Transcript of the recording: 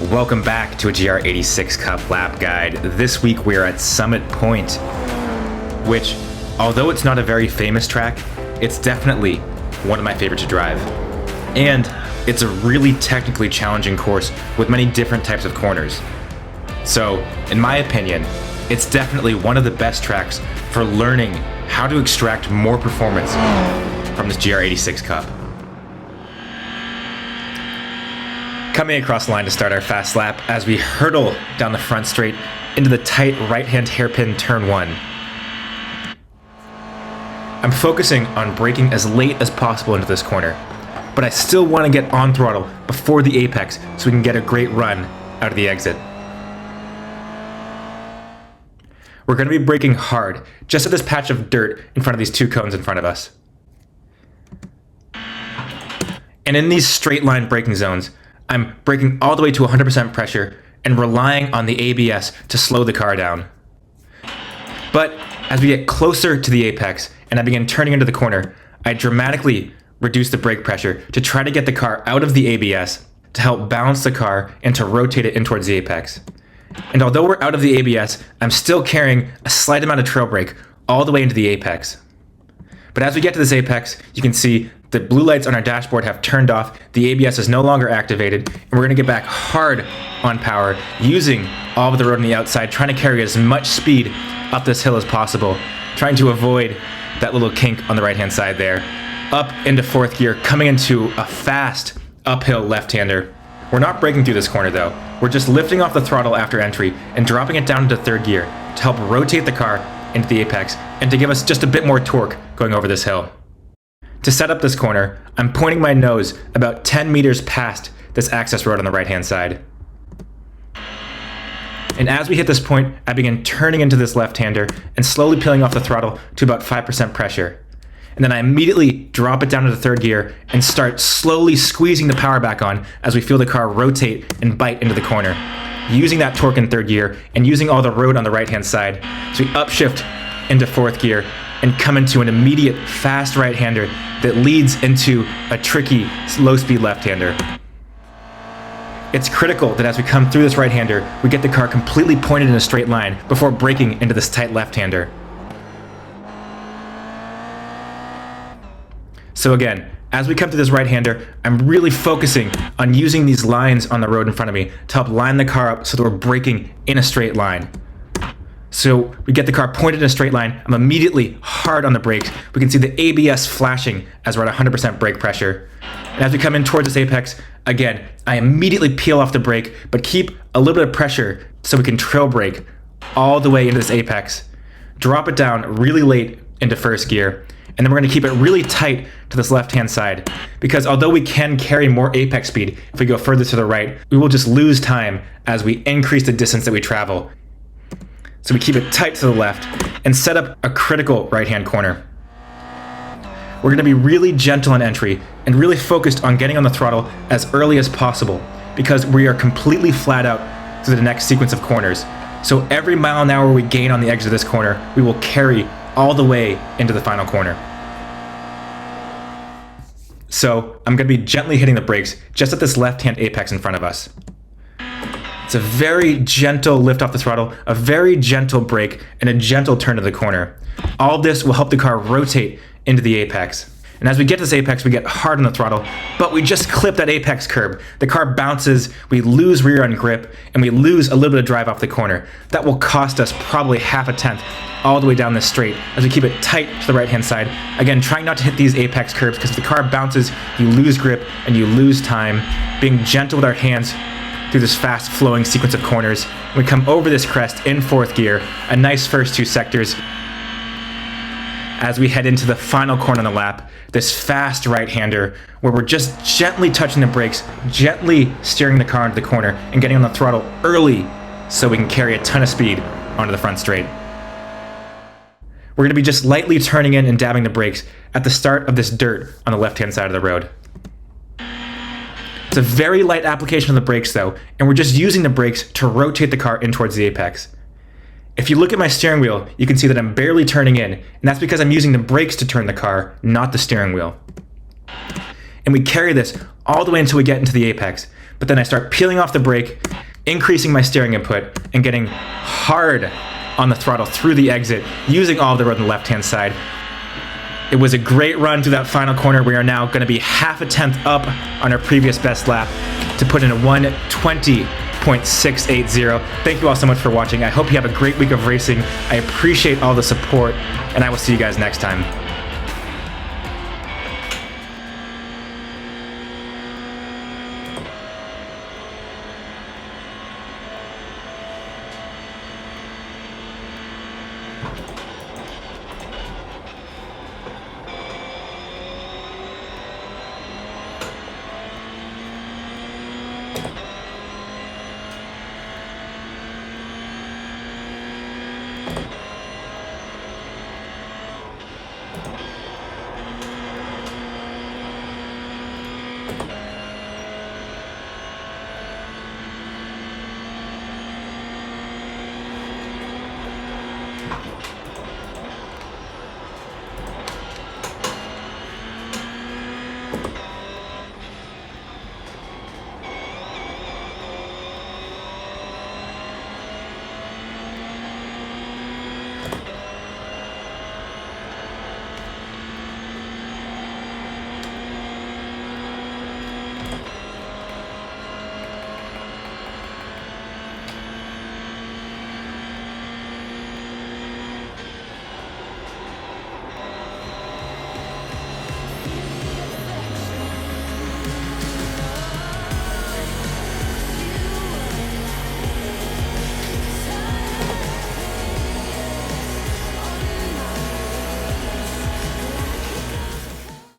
Welcome back to a GR86 Cup lap guide. This week we are at Summit Point, which, although it's not a very famous track, it's definitely one of my favorites to drive. And it's a really technically challenging course with many different types of corners. So, in my opinion, it's definitely one of the best tracks for learning how to extract more performance from this GR86 Cup. Coming across the line to start our fast lap as we hurtle down the front straight into the tight right-hand hairpin turn 1. I'm focusing on braking as late as possible into this corner, but I still want to get on throttle before the apex so we can get a great run out of the exit. We're going to be braking hard just at this patch of dirt in front of these two cones in front of us. And in these straight line braking zones, I'm braking all the way to 100% pressure and relying on the ABS to slow the car down. But as we get closer to the apex and I begin turning into the corner, I dramatically reduce the brake pressure to try to get the car out of the ABS to help balance the car and to rotate it in towards the apex. And although we're out of the ABS, I'm still carrying a slight amount of trail brake all the way into the apex. But as we get to this apex, you can see the blue lights on our dashboard have turned off, the ABS is no longer activated, and we're going to get back hard on power, using all of the road on the outside, trying to carry as much speed up this hill as possible, trying to avoid that little kink on the right-hand side there. Up into fourth gear, coming into a fast uphill left-hander. We're not braking through this corner though. We're just lifting off the throttle after entry and dropping it down into third gear to help rotate the car into the apex and to give us just a bit more torque going over this hill. To set up this corner, I'm pointing my nose about 10 meters past this access road on the right-hand side. And as we hit this point, I begin turning into this left-hander and slowly peeling off the throttle to about 5% pressure. And then I immediately drop it down into third gear and start slowly squeezing the power back on as we feel the car rotate and bite into the corner. Using that torque in third gear and using all the road on the right-hand side, so we upshift into fourth gear and come into an immediate fast right-hander that leads into a tricky low-speed left-hander. It's critical that as we come through this right-hander, we get the car completely pointed in a straight line before braking into this tight left-hander. So again, as we come to this right-hander, I'm really focusing on using these lines on the road in front of me to help line the car up so that we're braking in a straight line. So we get the car pointed in a straight line. I'm immediately hard on the brakes. We can see the ABS flashing as we're at 100% brake pressure. And as we come in towards this apex, again, I immediately peel off the brake, but keep a little bit of pressure so we can trail brake all the way into this apex. Drop it down really late into first gear. And then we're going to keep it really tight to this left-hand side, because although we can carry more apex speed if we go further to the right, we will just lose time as we increase the distance that we travel. So we keep it tight to the left and set up a critical right-hand corner. We're going to be really gentle on entry and really focused on getting on the throttle as early as possible, because we are completely flat out through the next sequence of corners. So every mile an hour we gain on the edge of this corner, we will carry all the way into the final corner. So I'm going to be gently hitting the brakes just at this left-hand apex in front of us. It's a very gentle lift off the throttle, a very gentle brake, and a gentle turn to the corner. All of this will help the car rotate into the apex. And as we get to this apex, we get hard on the throttle, but we just clip that apex curb. The car bounces, we lose rear end grip, and we lose a little bit of drive off the corner. That will cost us probably half a tenth all the way down this straight as we keep it tight to the right-hand side. Again, trying not to hit these apex curbs, because if the car bounces, you lose grip and you lose time. Being gentle with our hands through this fast flowing sequence of corners. We come over this crest in fourth gear, a nice first two sectors. As we head into the final corner on the lap, this fast right-hander where we're just gently touching the brakes, gently steering the car into the corner and getting on the throttle early so we can carry a ton of speed onto the front straight. We're going to be just lightly turning in and dabbing the brakes at the start of this dirt on the left-hand side of the road. It's a very light application of the brakes though, and we're just using the brakes to rotate the car in towards the apex. If you look at my steering wheel, you can see that I'm barely turning in, and that's because I'm using the brakes to turn the car, not the steering wheel. And we carry this all the way until we get into the apex. but then I start peeling off the brake, increasing my steering input, and getting hard on the throttle through the exit, using all of the road on the left-hand side. It was a great run through that final corner. We are now going to be half a tenth up on our previous best lap to put in a 1:20.680. Thank you all so much for watching. I hope you have a great week of racing. I appreciate all the support, and I will see you guys next time.